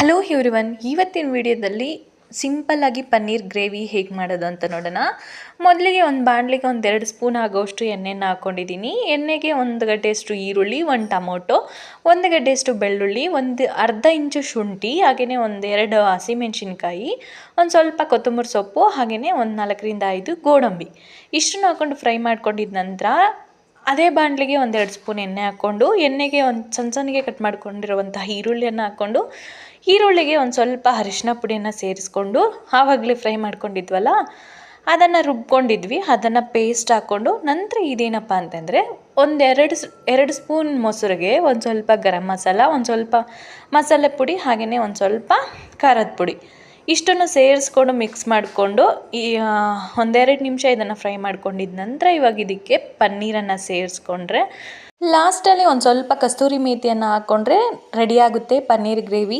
Hello everyone, ಇವತ್ತಿನ ವಿಡಿಯೋದಲ್ಲಿ ಸಿಂಪಲ್ಲಾಗಿ ಪನ್ನೀರ್ ಗ್ರೇವಿ ಹೇಗೆ ಮಾಡೋದು ಅಂತ ನೋಡೋಣ. ಮೊದಲಿಗೆ ಒಂದು ಬಾಣಲಿಗೆ 1-2 ಸ್ಪೂನ್ ಆಗೋಷ್ಟು ಎಣ್ಣೆನ ಹಾಕ್ಕೊಂಡಿದ್ದೀನಿ. ಎಣ್ಣೆಗೆ 1 ಗಡ್ಡೆಯಷ್ಟು ಈರುಳ್ಳಿ, 1 ಟೊಮೊಟೊ, 1 ಗಡ್ಡೆಯಷ್ಟು ಬೆಳ್ಳುಳ್ಳಿ, ಒಂದು ಅರ್ಧ ಇಂಚು ಶುಂಠಿ, ಹಾಗೆಯೇ 1-2 ಹಸಿಮೆಣಸಿನ್ಕಾಯಿ, ಒಂದು ಸ್ವಲ್ಪ ಕೊತ್ತಂಬರಿ ಸೊಪ್ಪು, ಹಾಗೆಯೇ ಒಂದು 4-5 ಗೋಡಂಬಿ ಇಷ್ಟನ್ನು ಹಾಕ್ಕೊಂಡು ಫ್ರೈ ಮಾಡ್ಕೊಂಡಿದ್ದ ನಂತರ ಅದೇ ಬಾಣಲಿಗೆ 1-2 ಸ್ಪೂನ್ ಎಣ್ಣೆ ಹಾಕ್ಕೊಂಡು ಎಣ್ಣೆಗೆ ಒಂದು ಸಣ್ಣಗೆ ಕಟ್ ಮಾಡ್ಕೊಂಡಿರುವಂತಹ ಈರುಳ್ಳಿಯನ್ನು ಹಾಕ್ಕೊಂಡು ಈರುಳ್ಳಿಗೆ ಒಂದು ಸ್ವಲ್ಪ ಅರಿಶಿನ ಪುಡಿಯನ್ನು ಸೇರಿಸ್ಕೊಂಡು ಆವಾಗಲೇ ಫ್ರೈ ಮಾಡ್ಕೊಂಡಿದ್ವಲ್ಲ ಅದನ್ನು ರುಬ್ಕೊಂಡಿದ್ವಿ, ಅದನ್ನು ಪೇಸ್ಟ್ ಹಾಕ್ಕೊಂಡು ನಂತರ ಇದೇನಪ್ಪ ಅಂತಂದರೆ ಎರಡು ಸ್ಪೂನ್ ಮೊಸರಿಗೆ ಒಂದು ಸ್ವಲ್ಪ ಗರಂ ಮಸಾಲ, ಒಂದು ಸ್ವಲ್ಪ ಮಸಾಲೆ ಪುಡಿ, ಹಾಗೆಯೇ ಒಂದು ಸ್ವಲ್ಪ ಖಾರದ ಪುಡಿ ಇಷ್ಟನ್ನು ಸೇರಿಸ್ಕೊಂಡು ಮಿಕ್ಸ್ ಮಾಡಿಕೊಂಡು 1-2 ನಿಮಿಷ ಇದನ್ನು ಫ್ರೈ ಮಾಡ್ಕೊಂಡಿದ್ದ ನಂತರ ಇವಾಗ ಇದಕ್ಕೆ ಪನ್ನೀರನ್ನು ಸೇರಿಸ್ಕೊಂಡ್ರೆ ಲಾಸ್ಟಲ್ಲಿ ಒಂದು ಸ್ವಲ್ಪ ಕಸ್ತೂರಿ ಮೇಥಿಯನ್ನು ಹಾಕ್ಕೊಂಡ್ರೆ ರೆಡಿಯಾಗುತ್ತೆ ಪನ್ನೀರ್ ಗ್ರೇವಿ.